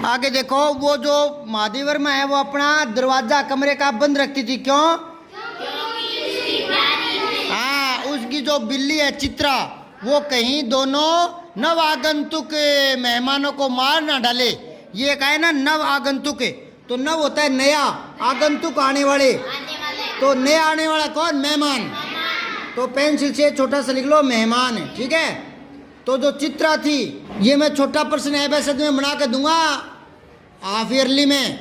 आगे देखो, वो जो महादेवी वर्मा है वो अपना दरवाजा कमरे का बंद रखती थी, क्यों? हाँ, उसकी जो बिल्ली है चित्रा, वो कहीं दोनों नव आगंतुक मेहमानों को मार ना डाले। ये कहा है ना, नव आगंतुक, तो नव होता है नया, आगंतुक आने वाले, तो नया आने वाला कौन? मेहमान। तो पेंसिल से छोटा सा लिख लो मेहमान, ठीक है। तो जो चित्रा थी, ये मैं छोटा प्रश्न है वैसे में बना के दूंगा हाफ ईयरली में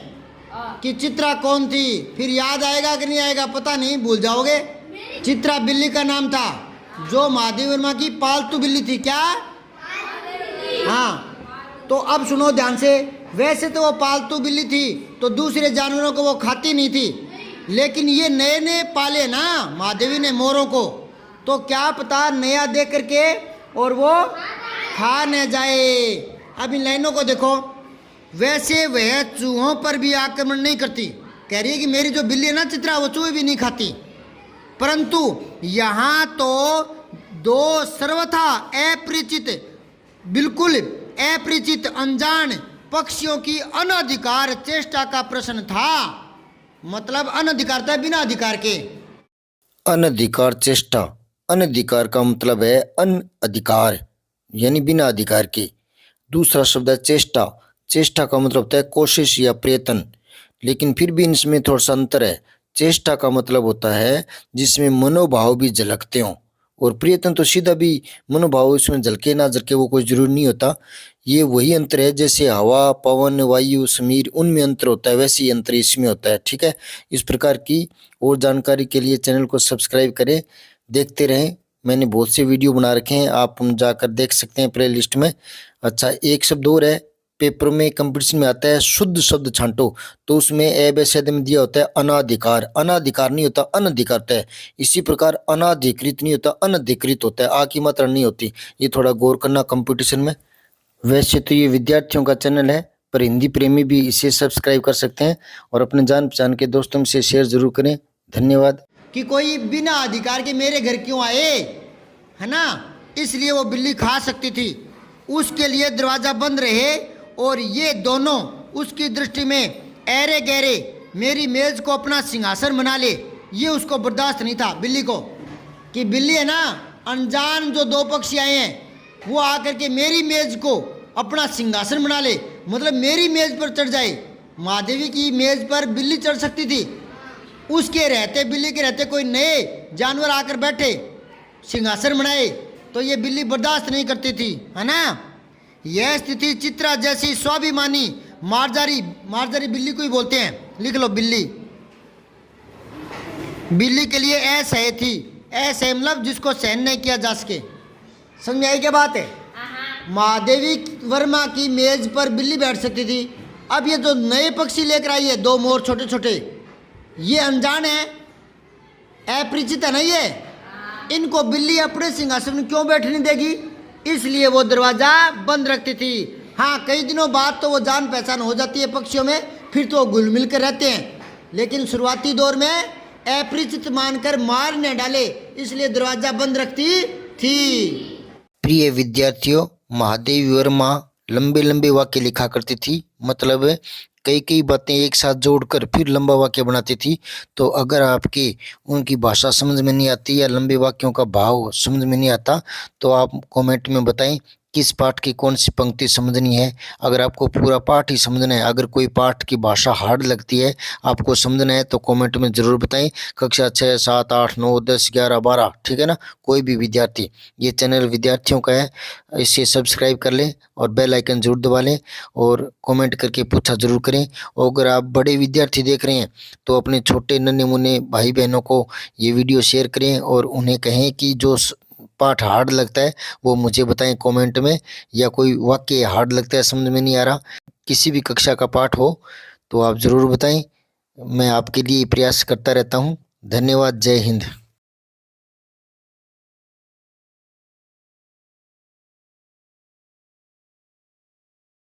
कि चित्रा कौन थी, फिर याद आएगा कि नहीं आएगा पता नहीं, भूल जाओगे। चित्रा बिल्ली का नाम था, जो महादेवी वर्मा की पालतू बिल्ली थी। क्या? हाँ। तो अब सुनो ध्यान से, वैसे तो वो पालतू बिल्ली थी तो दूसरे जानवरों को वो खाती नहीं थी, लेकिन ये नए नए पाले ना महादेवी ने मोरों को, तो क्या पता नया देख करके और वो खा न जाए। अब इन लाइनों को देखो, वैसे वह चूहों पर भी आक्रमण नहीं करती। कह रही है कि मेरी जो बिल्ली है ना चित्रा, वो चूहे भी नहीं खाती, परंतु यहाँ तो दो सर्वथा अपरिचित, बिल्कुल अपरिचित अनजान पक्षियों की अनधिकार चेष्टा का प्रश्न था। मतलब अनधिकार था, बिना अधिकार के। अनधिकार चेष्टा, अनधिकार का मतलब है अनअधिकार यानी बिना अधिकार के। दूसरा शब्द है चेष्टा, चेष्टा का मतलब होता है कोशिश या प्रयत्न, लेकिन फिर भी इसमें थोड़ा सा अंतर है। चेष्टा का मतलब होता है जिसमें मनोभाव भी झलकते हों, और प्रयत्न तो सीधा भी मनोभाव इसमें झलके ना झलके वो कोई जरूरी नहीं होता। ये वही अंतर है जैसे हवा, पवन, वायु, समीर उनमें अंतर होता है, वैसे ही अंतर इसमें होता है, ठीक है। इस प्रकार की और जानकारी के लिए चैनल को सब्सक्राइब करें, देखते रहें। मैंने बहुत से वीडियो बना रखे हैं, आप जाकर देख सकते हैं प्ले लिस्ट में। अच्छा, एक शब्द और है, पेपर में कंपटीशन में आता है शुद्ध शब्द छांटो, तो उसमें ए बे शब्द में दिया होता है अनाधिकार। अनाधिकार नहीं होता, अनधिकार है। इसी प्रकार अनाधिकृत नहीं होता, अनधिकृत होता है, आ की मात्रा नहीं होती। ये थोड़ा गौर करना कंपटीशन में। वैसे तो ये विद्यार्थियों का चैनल है, पर हिंदी प्रेमी भी इसे सब्सक्राइब कर सकते हैं और अपने जान पहचान के दोस्तों से शेयर जरूर करें। धन्यवाद। कि कोई बिना अधिकार के मेरे घर क्यों आए, है ना, इसलिए वो बिल्ली खा सकती थी, उसके लिए दरवाज़ा बंद रहे। और ये दोनों उसकी दृष्टि में ऐरे गहरे मेरी मेज़ को अपना सिंहासन बना ले, ये उसको बर्दाश्त नहीं था बिल्ली को, कि बिल्ली है ना, अनजान जो दो पक्षी आए हैं वो आकर के मेरी मेज़ को अपना सिंहासन बना ले, मतलब मेरी मेज़ पर चढ़ जाए। महादेवी की मेज़ पर बिल्ली चढ़ सकती थी, उसके रहते, बिल्ली के रहते कोई नए जानवर आकर बैठे सिंहासन बनाए तो ये बिल्ली बर्दाश्त नहीं करती थी, है ना। यह स्थिति चित्रा जैसी स्वाभिमानी मार्जारी, मार्जारी बिल्ली को ही बोलते हैं, लिख लो बिल्ली, बिल्ली के लिए असह्य थी। असह्य मतलब जिसको सहन नहीं किया जा सके। समझ में आई क्या बात है? महादेवी वर्मा की मेज पर बिल्ली बैठ सकती थी। अब ये जो नए पक्षी लेकर आई है, दो मोर छोटे छोटे, ये अनजान है, अपरिचित है ना, ये इनको बिल्ली अपने सिंहासन में क्यों बैठने देगी, इसलिए वो दरवाज़ा बंद रखती थी। हाँ, कई दिनों बाद तो वो जान पहचान हो जाती है पक्षियों में, फिर तो घुल मिल कर रहते हैं, लेकिन शुरुआती दौर में अपरिचित मानकर मार न डाले, इसलिए दरवाज़ा बंद रखती थी। प्रिय विद्यार्थियों, महादेवी वर्मा लंबे लंबे वाक्य लिखा करती थी, मतलब कई कई बातें एक साथ जोड़कर फिर लंबा वाक्य बनाती थी। तो अगर आपके उनकी भाषा समझ में नहीं आती या लंबे वाक्यों का भाव समझ में नहीं आता, तो आप कमेंट में बताएं किस पाठ की कौन सी पंक्ति समझनी है। अगर आपको पूरा पाठ ही समझना है, अगर कोई पाठ की भाषा हार्ड लगती है, आपको समझना है, तो कमेंट में ज़रूर बताएं। कक्षा 6, 7, 8, 9, 10, 11, 12, ठीक है ना, कोई भी विद्यार्थी, ये चैनल विद्यार्थियों का है, इसे सब्सक्राइब कर लें और बेल आइकन जरूर दबा लें और कमेंट करके पूछा जरूर करें। और अगर आप बड़े विद्यार्थी देख रहे हैं तो अपने छोटे नन्हे मुन्ने भाई बहनों को ये वीडियो शेयर करें और उन्हें कहें कि जो पाठ हार्ड लगता है वो मुझे बताएं कमेंट में, या कोई वाक्य हार्ड लगता है समझ में नहीं आ रहा, किसी भी कक्षा का पाठ हो तो आप ज़रूर बताएं। मैं आपके लिए प्रयास करता रहता हूं। धन्यवाद। जय हिंद।